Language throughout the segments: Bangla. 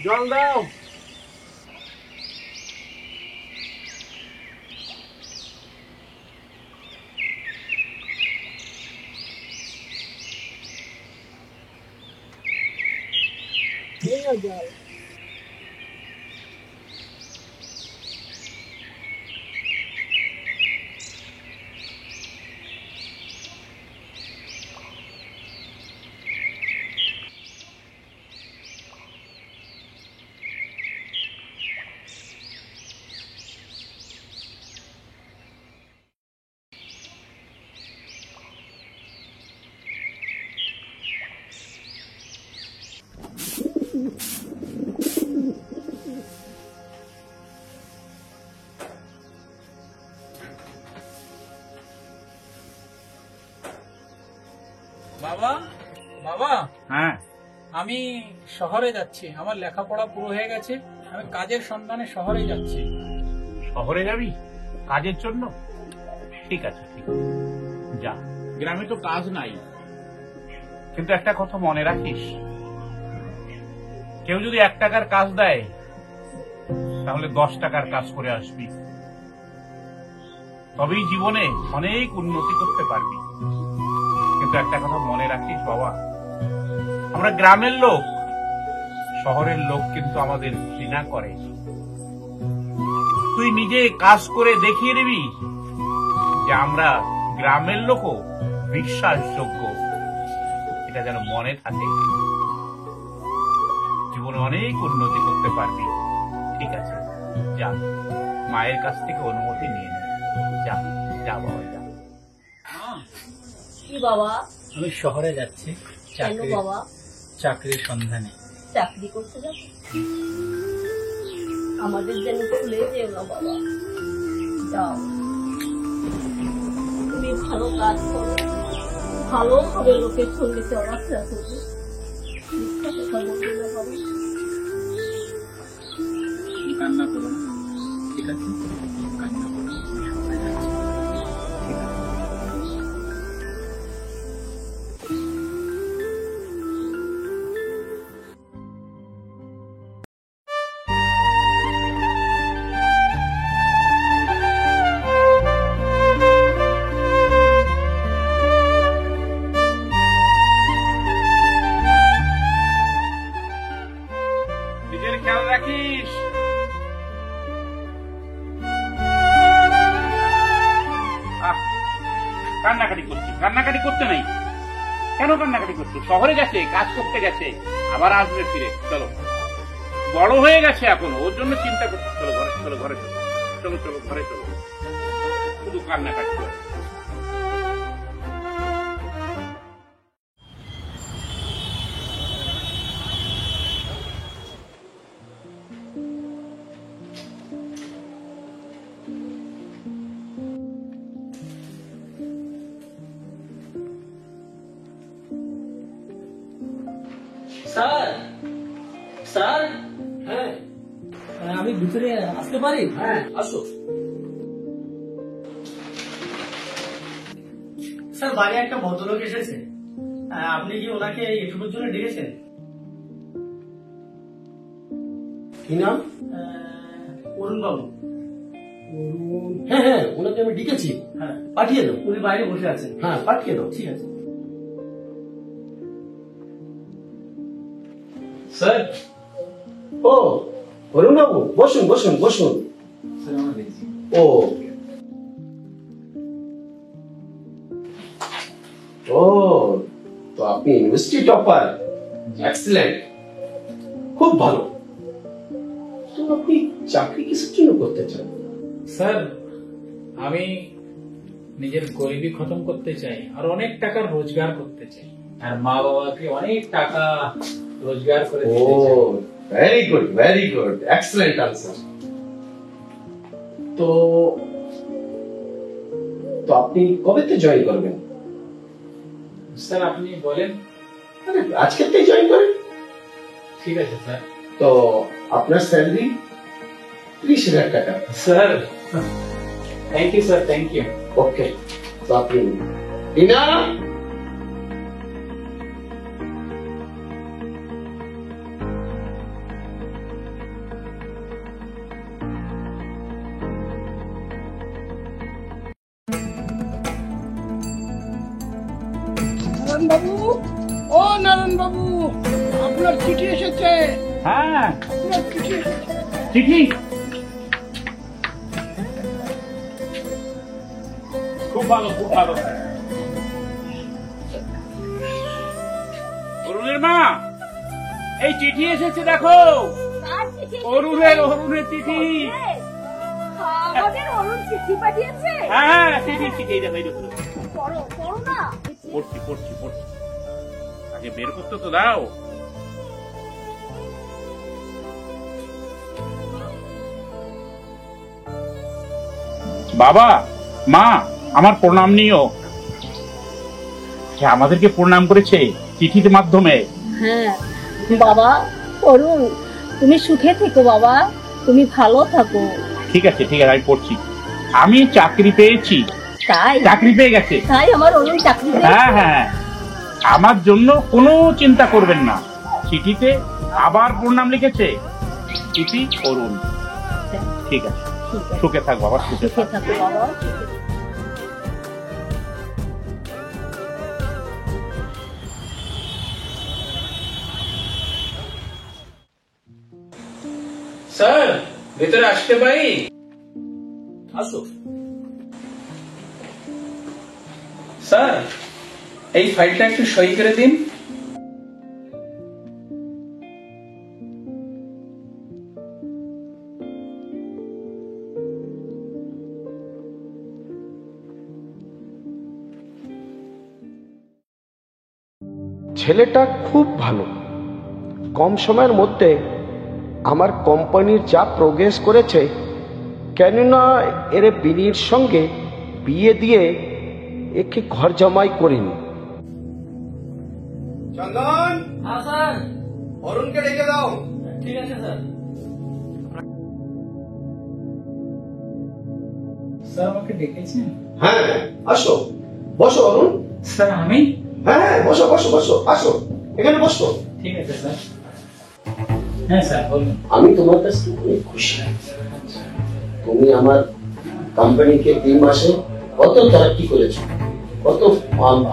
জল দাও। জল বাবা বাবা, হ্যাঁ আমি শহরে যাচ্ছি। আমার লেখাপড়া পুরো হয়ে গেছে, আমি কাজের সন্ধানে শহরে যাচ্ছি। শহরে যাবি কাজের জন্য? ঠিক আছে, ঠিক আছে, যা। গ্রামে তো কাজ নাই, কিন্তু একটা কথা মনে রাখিস, কেউ যদি 1 টাকার কাজ দেয় তাহলে 10 টাকার কাজ করে আসবি, তবেই জীবনে অনেক উন্নতি করতে পারবি। কিন্তু একটা কথা মনে রাখিস বাবা, আমরা গ্রামের লোক, শহরের লোক কিন্তু আমাদের ঘৃণা করে। তুই নিজে কাজ করে দেখিয়ে দিবি যে আমরা গ্রামের লোকও বিশ্বাসযোগ্য, এটা যেন মনে থাকে। জীবনে অনেক উন্নতি করতে পারবি। ঠিক আছে, যা, মায়ের কাছ থেকে অনুমতি নিয়ে নে। যা যা বাবা, যা। কি বাবা? আমি শহরে যাচ্ছি বাবা চাকরির সন্ধানে। চাকরি করতে যাব? আমাদের যেন ভুলে যেও না বাবা, যাও। তুমি ভালো কাজ করো, ভালোভাবে লোকের সঙ্গে চলাফেরা করবে, মিথ্যা কথা বলবে না বাবা। কান্না করো না, ঠিক আছে? কান্না করো, আমি শহরে যাচ্ছি। ঠিক আছে। নিজের খেয়াল রাখিস। কান্নাকাটি করছিস? কান্নাকাটি করতে নেই। কেন কান্নাকাটি করছিস? শহরে গেছে, কাজ করতে গেছে, আবার আসবে ফিরে। চলো, বড় হয়ে গেছে এখন, ওর জন্য চিন্তা করতে। চলো ঘরে, চলো ঘরে, চলো চলো চলো ঘরে চলো। শুধু কান্নাকাটি করে। স্যার, স্যার, হ্যাঁ, আমি ভিতরে আসতে পারি? হ্যাঁ, আসো। স্যার, বাইরে একটা ভদ্রলোক এসেছে, আপনি কি ওনাকে এটুকুর জন্য ডেকেছেন? কি নাম? অরুণ বাবু। হ্যাঁ হ্যাঁ, ওনাকে আমি ডেকেছি। হ্যাঁ, পাঠিয়ে দাও। উনি বাইরে বসে আছেন। হ্যাঁ, পাঠিয়ে দাও। ঠিক আছে স্যার। ও অরুণ বাবু, বসুন বসুন বসুন। স্যার, আমার দেখছি। ও ও, তো আপনি ইউনিভার্সিটি টপার। এক্সিলেন্ট, খুব ভালো। তো আপনি চাকরি কিসের জন্য করতে চান? স্যার, আমি নিজের গরিবি খতম করতে চাই আর অনেক টাকার রোজগার করতে চাই। আর মা বাবাকে অনেক টাকা রোজগার করে ও দিতে চাই। Very good excellent answer. তো তো আপনি কবে থেকে জয়েন করবেন? স্যার আপনি বলেন। আরে আজকে থেকে জয়েন করেন। ঠিক আছে স্যার। তো আপনার স্যালারি 30,000 টাকা। Sir thank you sir, thank you. Okay, তো আপনি টিনা, নারায়ণ বাবু, ও নারায়ণ বাবু, আপনার চিঠি এসেছে। হ্যাঁ, আপনার চিঠি এসেছে। চিঠি খুব ভালো, খুব ভালো। অরুণের মা, এই চিঠি এসেছে দেখো। কার চিঠি? অরুণের চিঠি। আমাদের অরুণ চিঠি পাঠিয়েছে। হ্যাঁ, চিঠি চিঠি, এই দেখো, এই দেখো। পড়ো পড়ো না। পড়ছি। আগে বের করতে তো দাও। বাবা, মা, আমার প্রণাম নিও। সে আমাদেরকে প্রণাম করেছে চিঠির মাধ্যমে। হ্যাঁ বাবা, অরুণ তুমি সুখে থেকো বাবা, তুমি ভালো থাকো। ঠিক আছে, আমি পড়ছি। আমি চাকরি পেয়েছি। তাই? চাকরি পেয়ে গেছে। তাই আমার অরুণ চাকরি পেয়েছে? হ্যাঁ, আমার জন্য কোনো চিন্তা করবেন না। চিঠিতে আবার প্রণাম লিখেছে, চিঠি অরুণ। ঠিক আছে, ঠিক আছে, সুখে থাক বাবা, সুখে সুখে থাক। থাকো বাবা। স্যার ভেতরে আসতে পারি? আসো। স্যার এই ফাইলটা একটু সই করে দিন। ছেলেটা খুব ভালো। কম সময়ের মধ্যে আমার কোম্পানির যা প্রোগ্রেস করেছে, কেননা এর বিনির সঙ্গে বিয়ে দিয়ে একে ঘর জামাই করিনি। চন্দন, হ্যাঁ স্যার। অরুণকে ডেকে দাও। ঠিক আছে স্যার। স্যার আমাকে ডেকেছেন? হ্যাঁ, আসো, বসো অরুণ। স্যার আমি? হ্যাঁ, বসো, আসো, এখানে বসো। ঠিক আছে স্যার। হ্যাঁ স্যার বলুন। আমি তোমার কাছ থেকে অনেক খুশি। তুমি আমার কোম্পানিকে 3 মাসে কত তরক্কি করেছো, কত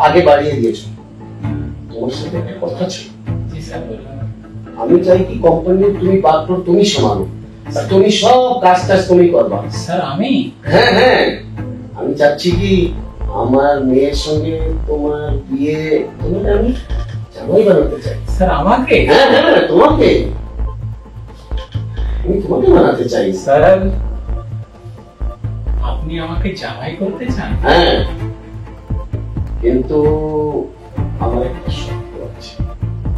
আগে বাড়িয়ে দিয়েছো। তোমার সাথে একটা কথা ছিল। জি স্যার বলুন। আমি চাই কি কোম্পানির তুমি পাত্র, তুমি সমানো, আর তুমি সব কাজ তুমি করবা। স্যার আমি? হ্যাঁ, আমি চাচ্ছি কি আমার মেয়ের সঙ্গে তোমার বিয়ে, তোমাকে আমি জামাই বানাতে চাই। স্যার আমাকে? হ্যাঁ, তোমাকে আমি তোমাকে বানাতে চাই। স্যার আপনি আমাকে জামাই করতে চান? হ্যাঁ, কিন্তু আমার একটা শর্ত আছে।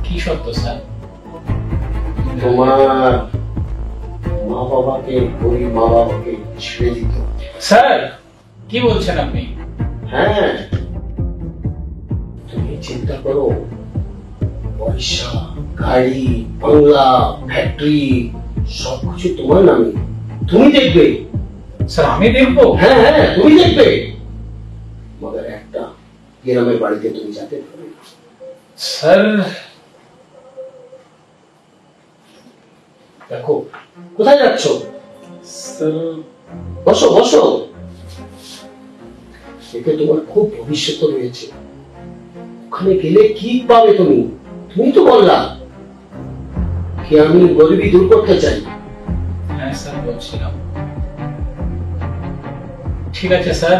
কি শর্ত স্যার? তোমার গরিব মা বাবাকে ছেড়ে দিতে হবে। স্যার কি বলছেন আপনি? হ্যাঁ, তুমি চিন্তা করো, পয়সা, গাড়ি, বাংলা, ফ্যাক্টরি সবকিছু তোমার নামে, তুমি দেখবে। স্যার আমি দেখবো? হ্যাঁ, তুমি দেখবে। মগর একটা গ্রামের বাড়িতে তুমি যেতে পারবে না। স্যার দেখো, কোথায় যাচ্ছ? স্যার বসো। এতে তোমার খুব ভবিষ্যৎ রয়েছে। ওখানে গেলে কি পাবে তুমি? তুমি তো বললা কি আমি গরিবি দূর করতে চাই। হ্যাঁ স্যার বলছিলাম। ঠিক আছে স্যার,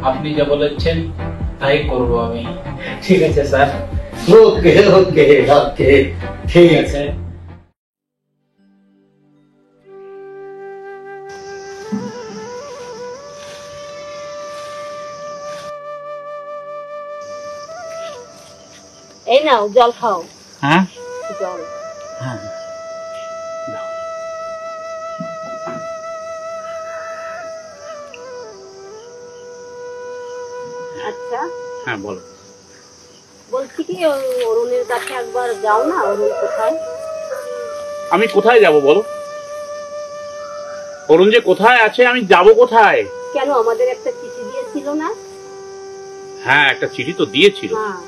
আপনি যা বলেছেন তাই করবো আমি। ঠিক আছে স্যার। ওকে, ঠিক আছে। এই নাও জল খাও। হ্যাঁ জল। হ্যাঁ আচ্ছা হ্যাঁ বলো। বলছি কি অরুণের কাছে একবার যাও না, অরুণ কোথায়? আমি কোথায় যাব বলো? অরুণ যে কোথায় আছে, আমি যাব কোথায়? কেন আমাদের একটা চিঠি দিয়েছিল না? হ্যাঁ একটা চিঠি তো দিয়েছিল। হ্যাঁ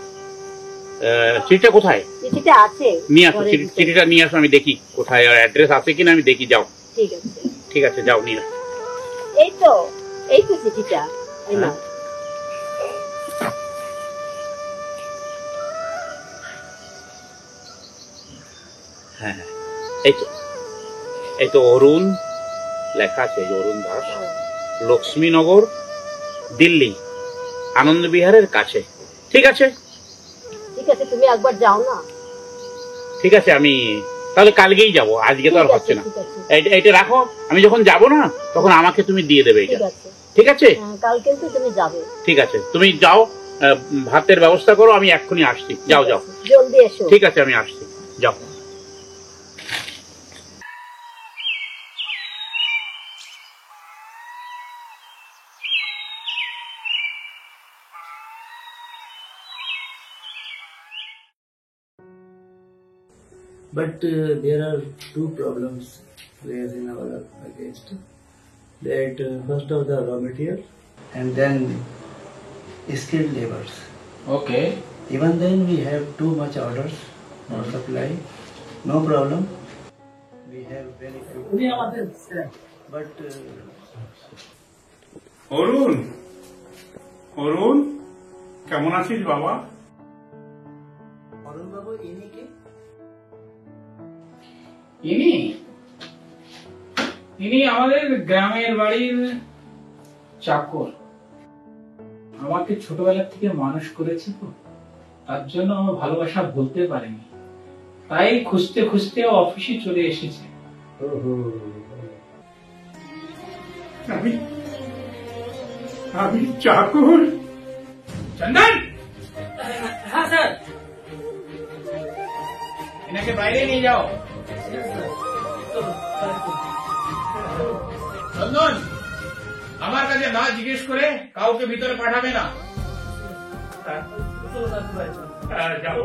চিঠিটা কোথায়? চিঠিটা আছে, নিয়ে আসো, ঘরের ভিতরে। চিঠিটা নিয়ে আসো, আমি দেখি কোথায়, আর অ্যাড্রেস আছে কিনা আমি দেখি। যাও। ঠিক আছে ঠিক আছে যাও নিয়ে আসো। এই তো চিঠিটা, এই নাও। হ্যাঁ হ্যাঁ এই তো অরুণ লেখা আছে, অরুণ দাস, লক্ষ্মীনগর, দিল্লি, আনন্দ বিহারের কাছে। ঠিক আছে ঠিক আছে, তুমি একবার যাও না। ঠিক আছে, আমি তাহলে কালকেই যাব, আজকে তো আর ঠিক আছে, হচ্ছে না। ঠিক আছে। এটা রাখো, আমি যখন যাব না তখন আমাকে তুমি দিয়ে দেবে এটা। ঠিক আছে, ঠিক আছে হ্যাঁ, কাল কিন্তু তুমি যাবে। ঠিক আছে, তুমি যাও, ভাতের ব্যবস্থা করো, আমি এক্ষুনি আসছি। যাও যাও, জলদি এসো। ঠিক আছে আমি আসছি, যাও। But there are two problems raised in our against. That first of the raw material and then skilled labors. Okay. Even then we have too much orders or supply. No problem. We have very few. But অরুণ, অরুণ কেমন আছিস বাবা? Arun Babu, ini ke? ইনি আমাদের গ্রামের বাড়ির চাকর। আমাকে ছোটবেলা থেকে মানুষ করেছে তো, তার জন্য আমার ভালোবাসা বলতে পারেনি, তাই খুঁজতে খুঁজতে অফিসে চলে এসেছে। আমি চাকর? চন্দন, হ্যাঁ স্যার। এনাকে বাইরে নিয়ে যাও। চন্দন, আমার কাছে না জিজ্ঞেস করে কাউকে ভিতরে পাঠাবে না। যাও।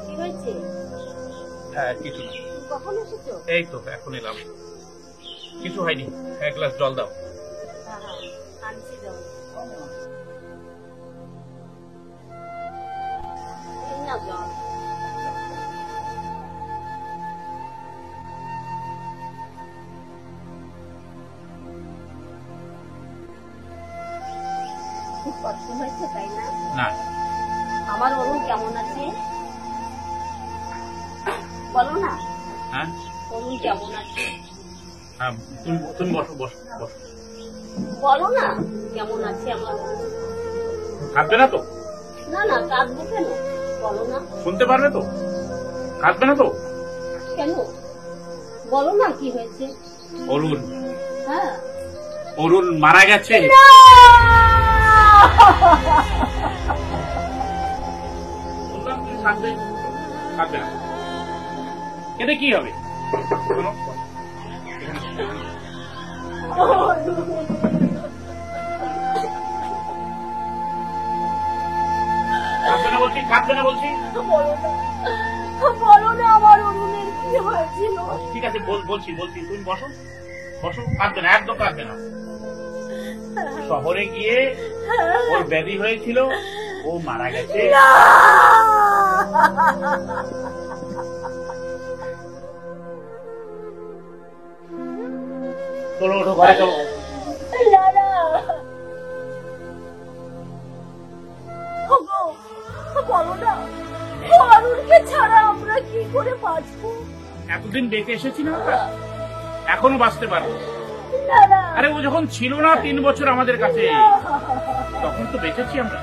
কি হয়েছে? হ্যাঁ কিছু না, কখন এসেছো? এই তো এখন এলাম। কিছু হয়নি, এক গ্লাস জল দাও। হ্যাঁ হ্যাঁ, আনছি জল। এই নাও জল। খুব কষ্ট হয়েছে তাই না? না, আমার অরুণ কেমন আছে বলো না। হ্যাঁ অরুণ কেমন আছে হ্যাঁ, তুমি বসো বসো বসো। বলো না, কেমন আছে আমার অরুণ? কাঁদবে না তো? না না, কাঁদবো কেন, বলো না। শুনতে পারবে তো? কাঁদবে না তো? কেন বলো না, কি হয়েছে? অরুণ, হ্যাঁ, অরুণ মারা গেছে। বললাম তুমি কাঁদবে, কাঁদবে না, এতে কি হবে? শোনো, কাঁদবে না বলছি, কাঁদবে না বলছি। বলো না আমার অরুণের কি হয়েছিল। ঠিক আছে বলছি বলছি, তুমি বসো বসো, কাঁদবে না, একদম কাঁদবে না। শহরে গিয়ে ওর ব্যাধি হয়েছিল, ও মারা গেছে। চলো ওঠো, ঘরে চলো। বলো না, অরুণ করে বাঁচবো? এতদিন বেঁচে এসেছি না আমরা, এখনো বাঁচতে পারবো। না না আরে ও যখন ছিল না 3 বছর আমাদের কাছে, তখন তো বেঁচেছি আমরা,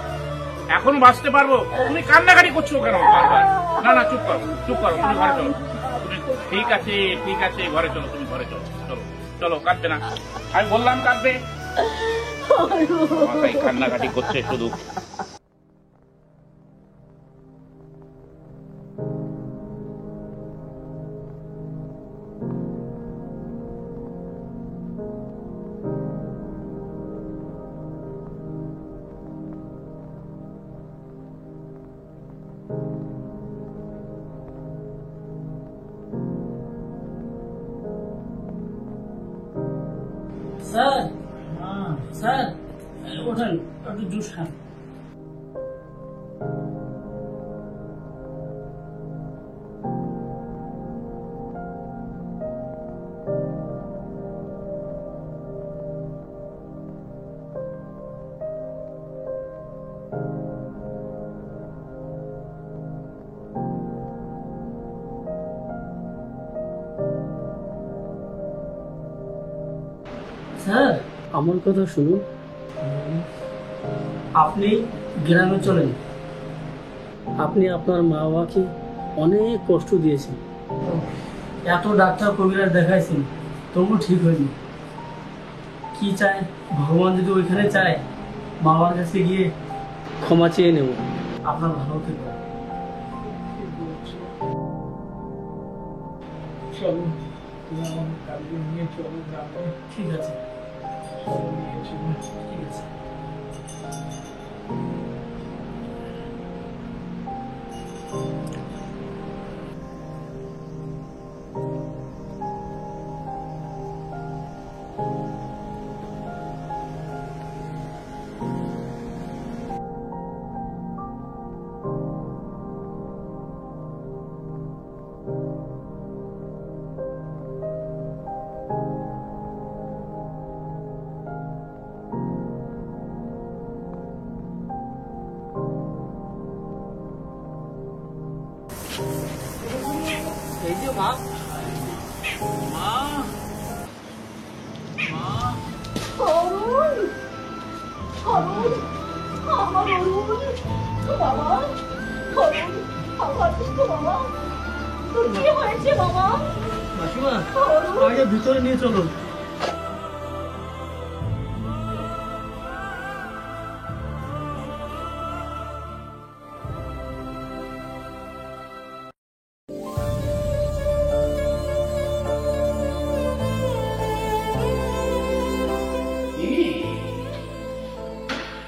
এখনো বাঁচতে পারবো। তুমি কান্নাকাটি করছো কেন বারবার? না না, চুপ করো চুপ করো, তুমি ঘরে চলো। তুমি ঠিক আছে ঠিক আছে, ঘরে চলো, তুমি ঘরে চলো, চলো চলো, কাঁদবে না, আমি বললাম কাঁদবে। মাথায় কান্নাকাটি করছে শুধু। স্যার, স্যার ওঠেন, একটু জুস খান। স্যার, আমার কথা শুনুন। আপনি গ্রামে চলেন। আপনি আপনার মা বাবাকে অনেক কষ্ট দিয়েছেন, এত ডাক্তার কবিরাজ দেখাইছেন, তবু ঠিক হয়নি। কি চায় ভগবান, যদি ওইখানে চায় মা বাবার কাছে গিয়ে ক্ষমা চেয়ে নেব, আপনার ভালো হতে পারে। চলো, তুমি আমাকে কালকে নিয়ে চলো গ্রামে। ঠিক আছে, নিয়ে চলো। ঠিক আছে। এই যে মা, অরুণ, অরুণ, আমার অরুণ, বাবা, অরুণ, আমার দুঃখ বাবা, তোর কি হয়েছে বাবা? মাসিমা অরুণ, আমাকে ভিতরে নিয়ে চলুন।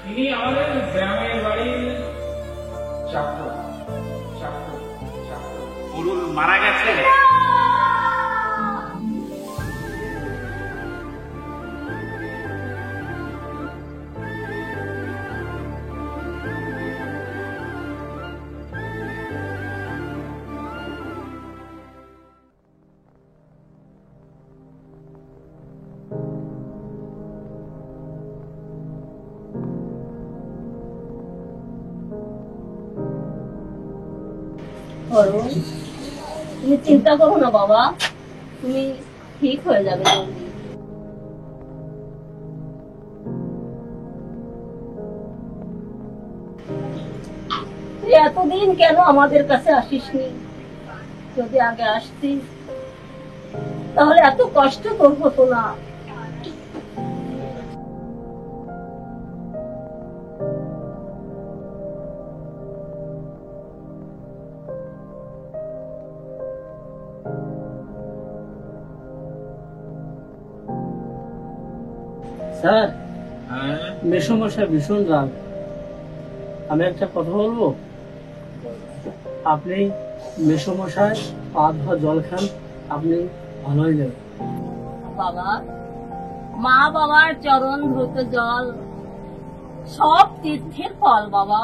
ইনি আমাদের গ্রামের বাড়ির চাকর। অরুণ মারা গেছে? অরুণ, তুমি চিন্তা করো না বাবা, তুমি ঠিক হয়ে যাবে জলদি। তুই এতদিন কেন আমাদের কাছে আসিসনি? যদি আগে আসতিস তাহলে এত কষ্ট তোর হতো না। স্যার, হ্যাঁ, মেসমশাই ভীষণ রাগ। আমি একটা কথা বলবো, আপনি মেসমশাই পা ধোয়া জল খান, আপনি ভালো হয়ে যাবেন। বাবা, মা বাবার চরণ ধৌত জল সব তীর্থের ফল বাবা,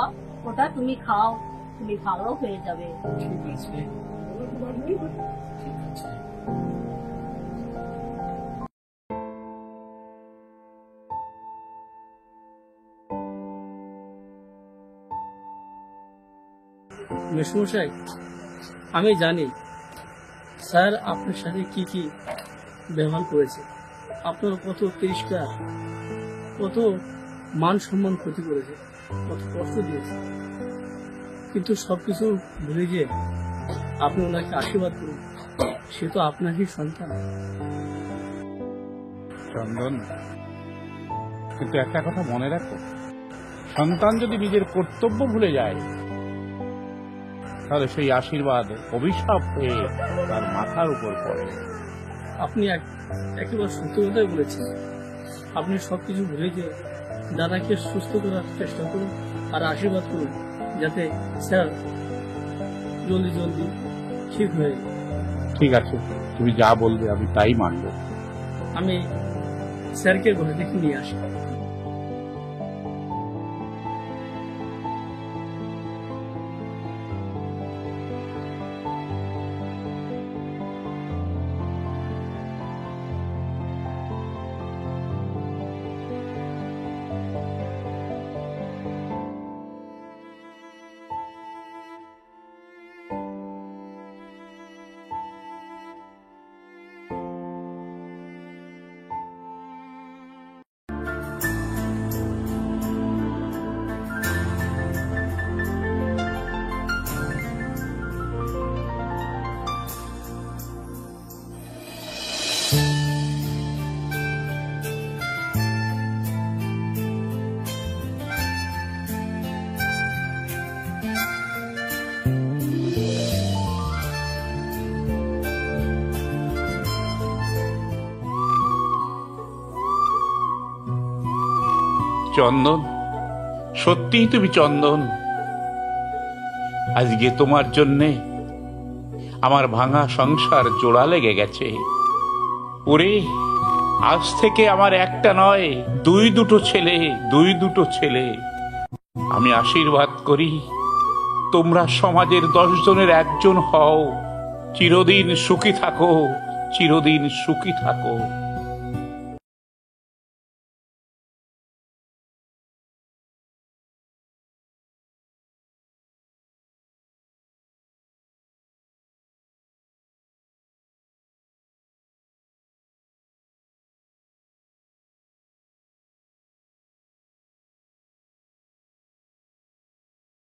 ওটা তুমি খাও, তুমি ভালো হয়ে যাবে। ঠিক আছে। মেসমশাই, আমি জানি স্যার আপনার সাথে কি কি ব্যবহার করেছে, আপনার কত তিরস্কার, কত মান সম্মান ক্ষতি করেছে, কত কষ্ট দিয়েছে, কিন্তু সবকিছু ভুলে গিয়ে আপনি ওনাকে আশীর্বাদ করুন। সে তো আপনারই সন্তান। চন্দন, কিন্তু একটা কথা মনে রাখো, সন্তান যদি নিজের কর্তব্য ভুলে যায় তাহলে সেই আশীর্বাদ অভিশাপ হয়ে তার মাথার উপর পড়ে। আপনি একেবারে সত্য কথাই বলেছেন। আপনি সবকিছু ভুলে গিয়ে দাদাকে সুস্থ করার চেষ্টা করুন আর আশীর্বাদ করুন যাতে স্যার জলদি জলদি ঠিক হয়ে যায়। ঠিক আছে, তুমি যা বলবে আমি তাই মানবো। আমি স্যারকে ঘরে থেকে নিয়ে আসি। চন্দন, সত্যিই তুমি চন্দন। আজকে তোমার জন্যে আমার ভাঙা সংসার জোড়া লেগে গেছে। ওরে, আজ থেকে আমার একটা নয়, দুই দুটো ছেলে। আমি আশীর্বাদ করি তোমরা সমাজের 10 জনের একজন হও। চিরদিন সুখী থাকো।